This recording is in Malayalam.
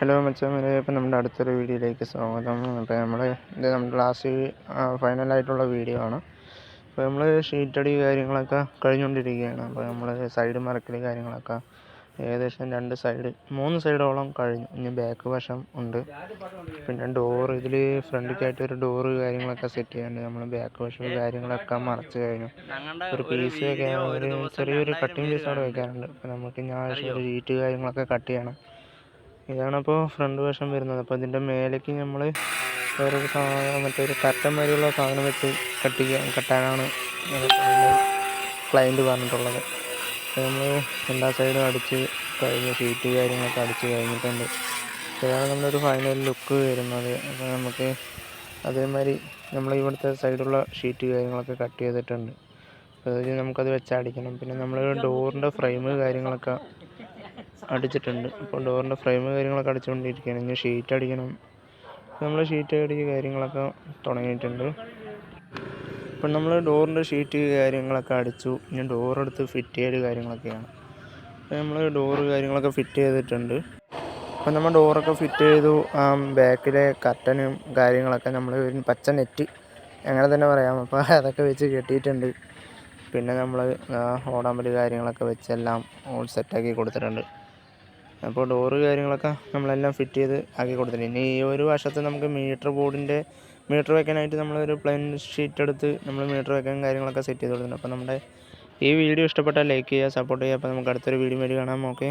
ഹലോ മച്ചാന്മാരെ, അപ്പം നമ്മുടെ അടുത്തൊരു വീഡിയോയിലേക്ക് സ്വാഗതം. അപ്പോൾ നമ്മുടെ ലാസ്റ്റ് ഫൈനലായിട്ടുള്ള വീഡിയോ ആണ്. അപ്പോൾ നമ്മൾ ഷീറ്റടി കാര്യങ്ങളൊക്കെ കഴിഞ്ഞുകൊണ്ടിരിക്കുകയാണ്. അപ്പോൾ നമ്മൾ സൈഡ് മറക്കൽ കാര്യങ്ങളൊക്കെ ഏകദേശം 3 സൈഡോളം കഴിഞ്ഞു. ഇനി ബാക്ക് വശം ഉണ്ട്. പിന്നെ ഡോറ് ഇതിൽ ഫ്രണ്ടിലേക്കായിട്ട് ഒരു ഡോറ് കാര്യങ്ങളൊക്കെ സെറ്റ് ചെയ്യാനുണ്ട്. നമ്മൾ ബാക്ക് വശം കാര്യങ്ങളൊക്കെ മറച്ച് കഴിഞ്ഞു. ഒരു പീസ് ഒരു ചെറിയൊരു കട്ടിങ് പീസ് അവിടെ വയ്ക്കാറുണ്ട്. അപ്പോൾ നമുക്ക് ഇനി ആവശ്യം ഒരു ഷീറ്റ് കാര്യങ്ങളൊക്കെ കട്ട് ചെയ്യണം. ഇതാണപ്പോൾ ഫ്രണ്ട് വശം വരുന്നത്. അപ്പോൾ ഇതിൻ്റെ മേലേക്ക് നമ്മൾ വേറൊരു മറ്റൊരു കർട്ടൻ വരെയുള്ള സാധനം വെച്ച് കട്ടാനാണ് ക്ലയൻറ്റ് പറഞ്ഞിട്ടുള്ളത്. അപ്പോൾ നമ്മൾ എല്ലാ സൈഡും അടിച്ച് കഴിഞ്ഞ് ഷീറ്റ് കാര്യങ്ങളൊക്കെ അടിച്ച് കഴിഞ്ഞിട്ടുണ്ട്. ഇതാണ് നമ്മുടെ ഒരു ഫൈനൽ ലുക്ക് വരുന്നത്. അപ്പോൾ നമുക്ക് അതേമാതിരി നമ്മൾ ഇവിടുത്തെ സൈഡുള്ള ഷീറ്റ് കാര്യങ്ങളൊക്കെ കട്ട് ചെയ്തിട്ടുണ്ട്. അപ്പോൾ അതിൽ നമുക്കത് വെച്ച് അടിക്കണം. പിന്നെ നമ്മൾ ഡോറിൻ്റെ ഫ്രെയിം കാര്യങ്ങളൊക്കെ അടിച്ചിട്ടുണ്ട്. അപ്പോൾ ഡോറിൻ്റെ ഫ്രെയിം കാര്യങ്ങളൊക്കെ അടിച്ചുകൊണ്ടിരിക്കുകയാണ്. ഇനി ഷീറ്റ് അടിക്കണം. നമ്മൾ ഷീറ്റ് അടിച്ച് കാര്യങ്ങളൊക്കെ തുടങ്ങിയിട്ടുണ്ട്. ഇപ്പം നമ്മൾ ഡോറിൻ്റെ ഷീറ്റ് കാര്യങ്ങളൊക്കെ അടിച്ചു. ഇനി ഡോറെടുത്ത് ഫിറ്റ് ചെയ്ത് കാര്യങ്ങളൊക്കെയാണ്. അപ്പോൾ നമ്മൾ ഡോറ് കാര്യങ്ങളൊക്കെ ഫിറ്റ് ചെയ്തിട്ടുണ്ട്. അപ്പം നമ്മൾ ഡോറൊക്കെ ഫിറ്റ് ചെയ്തു. ബാക്കിലെ കർട്ടനും കാര്യങ്ങളൊക്കെ നമ്മൾ പച്ച നെറ്റ് അങ്ങനെ തന്നെ പറയാം. അപ്പോൾ അതൊക്കെ വെച്ച് കെട്ടിയിട്ടുണ്ട്. പിന്നെ നമ്മൾ ഓടാമ്പല് കാര്യങ്ങളൊക്കെ വെച്ചെല്ലാം സെറ്റാക്കി കൊടുത്തിട്ടുണ്ട്. അപ്പോൾ ഡോറ് കാര്യങ്ങളൊക്കെ നമ്മളെല്ലാം ഫിറ്റ് ചെയ്ത് ആക്കി കൊടുത്തിട്ടുണ്ട്. ഇനി ഈ ഒരു വശത്ത് നമുക്ക് മീറ്റർ വെക്കാനായിട്ട് നമ്മളൊരു പ്ലെയിൻ ഷീറ്റ് എടുത്ത് നമ്മൾ മീറ്റർ വെക്കാൻ കാര്യങ്ങളൊക്കെ സെറ്റ് ചെയ്ത് കൊടുത്തിട്ടുണ്ട്. അപ്പോൾ നമ്മുടെ ഈ വീഡിയോ ഇഷ്ടപ്പെട്ടാൽ ലൈക്ക് ചെയ്യുക, സപ്പോർട്ട് ചെയ്യുക. അപ്പോൾ നമുക്ക് അടുത്തൊരു വീഡിയോ കാണാം. ഓക്കെ.